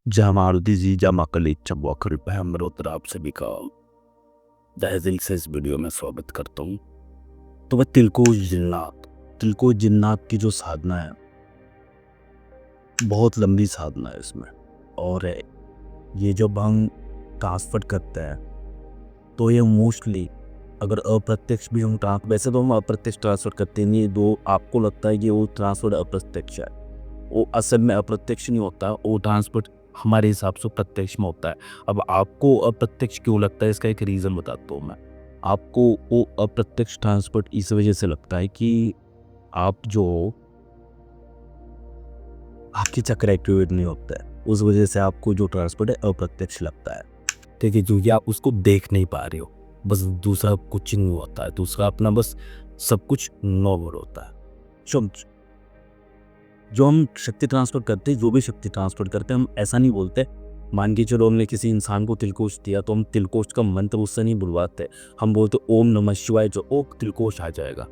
जहाँ मारुति जी जहाँ कलेचा वॉकर पे मल्होत्रा आप सभी का तहे दिल से इस वीडियो में स्वागत करता हूँ। तो वह तिलकुश जिन्नात की जो साधना है, बहुत लंबी साधना है इसमें। और ये जब हम ट्रांसफर करते हैं तो ये मोस्टली अगर अप्रत्यक्ष भी हम वैसे तो हम अप्रत्यक्ष ट्रांसफर करते नहीं, ये दो आपको लगता है कि वो ट्रांसफर अप्रत्यक्ष है, वो असल में अप्रत्यक्ष नहीं होता, वो ट्रांसफर हमारे हिसाब से प्रत्यक्ष में होता है। अब आपको अप्रत्यक्ष क्यों लगता है, इसका एक रीज़न बताता हूँ मैं आपको। वो अप्रत्यक्ष ट्रांसफर इस वजह से लगता है कि आपकी चक्र एक्टिवेट नहीं होता है, उस वजह से आपको जो ट्रांसफर है अप्रत्यक्ष लगता है। ठीक है, क्योंकि आप उसको देख नहीं पा रहे हो। बस दूसरा कुछ नहीं होता है, दूसरा अपना बस सब कुछ नॉर्मल होता है। जो हम शक्ति ट्रांसफर करते हैं, जो भी शक्ति ट्रांसफर करते हैं, हम ऐसा नहीं बोलते। मान के चलो हमने किसी इंसान को तिलकोश दिया तो हम तिलकोश का मंत्र उससे नहीं बुलवाते, हम बोलते ओम नमः शिवाय, जो ओ तिलकोश आ जाएगा।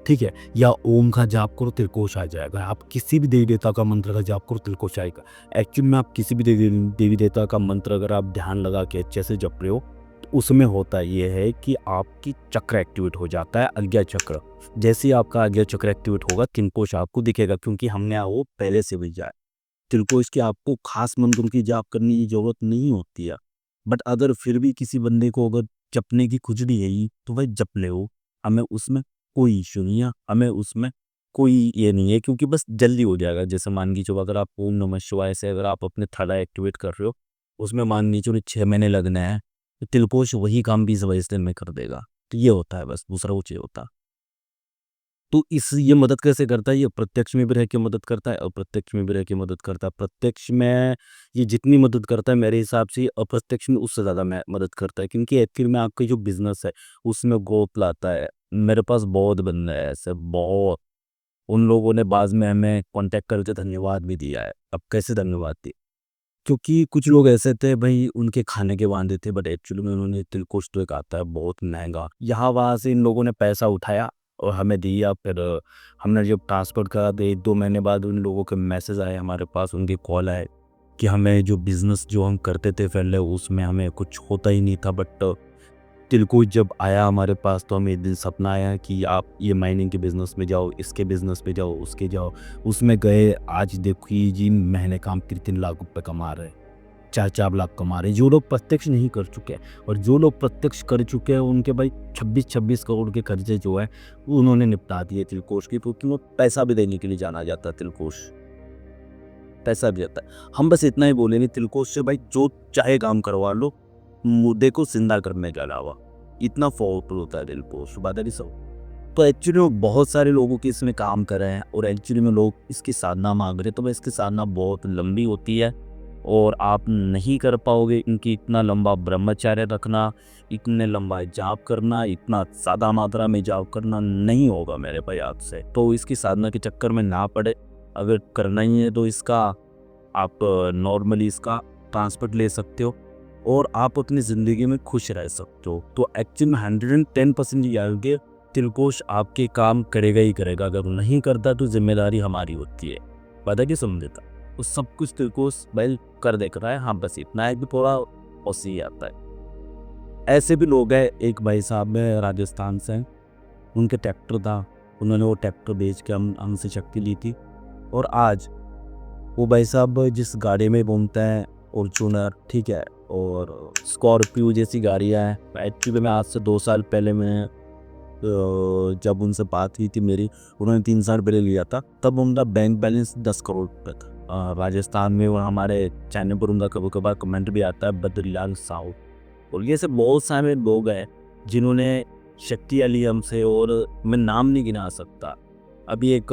ठीक है, या ओम का जाप करो तिलकोश आ जाएगा। आप किसी भी देवी देवता का मंत्र का जाप करो तिलकोश आएगा। एक्चुअली में आप किसी भी देवी देवता का मंत्र अगर आप ध्यान लगा के अच्छे से जप रहे हो तो उसमें होता ये है कि आपकी चक्र एक्टिवेट हो जाता है, आज्ञा चक्र। जैसे ही आपका आज्ञा चक्र एक्टिवेट होगा तिलकोश आपको दिखेगा, क्योंकि हमने वो पहले से भेजा है। तिलकोश की आपको खास मंत्रों की जाप करने की जरूरत नहीं होती है। बट अगर फिर भी किसी बंदे को अगर जपने की खुजली है तो भाई जप ले हो, हमें उसमें कोई इशू नहीं है, हमें उसमें कोई ये नहीं है, क्योंकि बस जल्दी हो जाएगा। जैसे मान लीजिए अगर आप ओम नमः शिवाय से अगर आप अपने थड़ा एक्टिवेट कर रहे हो, उसमें मान लीजिए उन्हें 6 महीने लगने हैं, तो तिलकोश वही काम 20-22 दिन में कर देगा। तो ये होता है, बस दूसरा कुछ ये होता। तो ये मदद कैसे करता है, ये प्रत्यक्ष में भी रह के मदद करता है, अप्रत्यक्ष में भी रह के मदद करता है। प्रत्यक्ष में ये जितनी मदद करता है मेरे हिसाब से, अप्रत्यक्ष में उससे ज़्यादा मदद करता है, क्योंकि एक्चुअली में आपका जो बिजनेस है उसमें ग्रोथ लाता है। मेरे पास बहुत बंदे हैं ऐसे, बहुत। उन लोगों ने बाद में हमें कांटेक्ट करके धन्यवाद भी दिया है। अब कैसे धन्यवाद दिए, क्योंकि कुछ लोग ऐसे थे भाई, उनके खाने के वांदे थे, बट एक्चुअली में उन्होंने तिलकुश तो एक आता है बहुत महंगा, यहाँ वहाँ से इन लोगों ने पैसा उठाया और हमें दिया। फिर हमने जब ट्रांसफ़र करा तो 1-2 महीने बाद उन लोगों के मैसेज आए हमारे पास, उनके कॉल आए कि हमें जो बिज़नेस जो हम करते थे पहले उसमें हमें कुछ होता ही नहीं था। बट तिलकुश जब आया हमारे पास तो हमें एक दिन सपना आया कि आप ये माइनिंग के बिज़नेस में जाओ, इसके बिज़नेस में जाओ, उसके जाओ। उसमें गए, आज देखिए जी महीने का हम 3 लाख रुपए कमा रहे हैं, 4-4 लाख कमा रहे हैं। जो लोग प्रत्यक्ष नहीं कर चुके हैं, और जो लोग प्रत्यक्ष कर चुके हैं उनके भाई 26-26 करोड़ के कर्जे जो है उन्होंने निपटा दिए तिलकोश की, क्योंकि वो पैसा भी देने के लिए जाना जाता है। तिलकोश पैसा भी देता है। हम बस इतना ही बोलेंगे तिलकोश से, भाई जो चाहे काम करवा लो, मुद्दे को जिंदा करने के अलावा। इतना पावरफुल होता है तिलकोश, बात है सब। तो एक्चुअली में बहुत सारे लोगों के इसमें काम कर रहे हैं, और एक्चुअली में लोग इसकी साधना मांग रहे हैं। तो भाई इसकी साधना बहुत लंबी होती है, और आप नहीं कर पाओगे इनकी। इतना लंबा ब्रह्मचर्य रखना, इतने लंबा जाप करना, इतना ज़्यादा मात्रा में जाप करना नहीं होगा मेरे भाई आपसे। तो इसकी साधना के चक्कर में ना पड़े। अगर करना ही है तो इसका आप नॉर्मली इसका ट्रांसपोर्ट ले सकते हो, और आप अपनी ज़िंदगी में खुश रह सकते हो। तो एक्चुअली में 110% ये तिलकोश आपके काम करेगा ही करेगा। अगर नहीं करता तो जिम्मेदारी हमारी होती है, पता कि समझता। तो सब कुछ तिलकोश भाई कर देख रहा है। हाँ, बस इतना है कि थोड़ा औसी आता है। ऐसे भी लोग हैं, एक भाई साहब में राजस्थान से हैं, उनके ट्रैक्टर था, उन्होंने वो ट्रैक्टर बेच के हमसे शक्ति ली थी। और आज वो भाई साहब जिस गाड़ी में घूमते हैं, फॉर्च्यूनर, ठीक है, और स्कॉर्पियो जैसी गाड़ियाँ हैं। एक्चुअली में आज से 2 साल पहले मैं जब उनसे बात हुई थी मेरी, उन्होंने 3 साल पहले लिया था, तब उनका बैंक बैलेंस 10 करोड़ रुपये था। राजस्थान में वो हमारे चैनल पर उनका कभी कभार कमेंट भी आता है, बद्रीलाल साहू। और ये सब बहुत सारे लोग हैं जिन्होंने शक्ति ली हमसे, और मैं नाम नहीं गिना सकता। अभी एक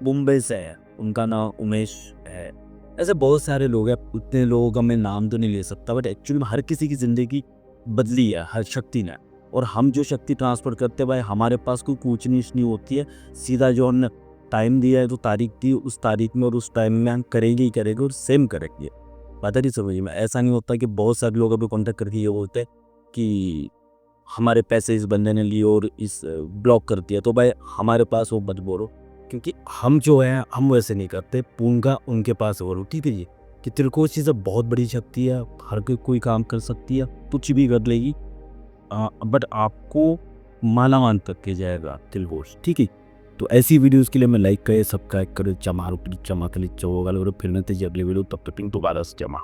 मुंबई से है, उनका नाम उमेश है। ऐसे बहुत सारे लोग हैं, उतने लोगों का मैं नाम तो नहीं ले सकता, बट एक्चुअली में हर किसी की ज़िंदगी बदली है हर शक्ति ने। और हम जो शक्ति ट्रांसफ़र करते हैं भाई, हमारे पास कोई ऊंच नीच नहीं होती है। सीधा जो हमने टाइम दिया है, तो तारीख दी, उस तारीख में और उस टाइम में हम करेंगे ही करेंगे, और सेम करेंगे। पता नहीं समझ में, ऐसा नहीं होता कि बहुत सारे लोग अभी कॉन्टेक्ट करके ये बोलते हैं कि हमारे पैसे इस बंदे ने लिए और इस ब्लॉक कर दिया, तो भाई हमारे पास वो मत बोलो। क्योंकि हम जो है हम वैसे नहीं करते, पूंगा उनके पास और ठीक है जी कि तिलकोच चीज़ बहुत बड़ी शक्ति है, हर कोई काम कर सकती है, कुछ भी कर लेगी। बट आपको मालामाल करके जाएगा तिलकोच, ठीक है। तो ऐसी वीडियोस के लिए मैं लाइक करे, सब्सक्राइब करे, चमारो चमा के लिए चौगल और फिर न अगले वीडियो तब तक दोबारा से जमा।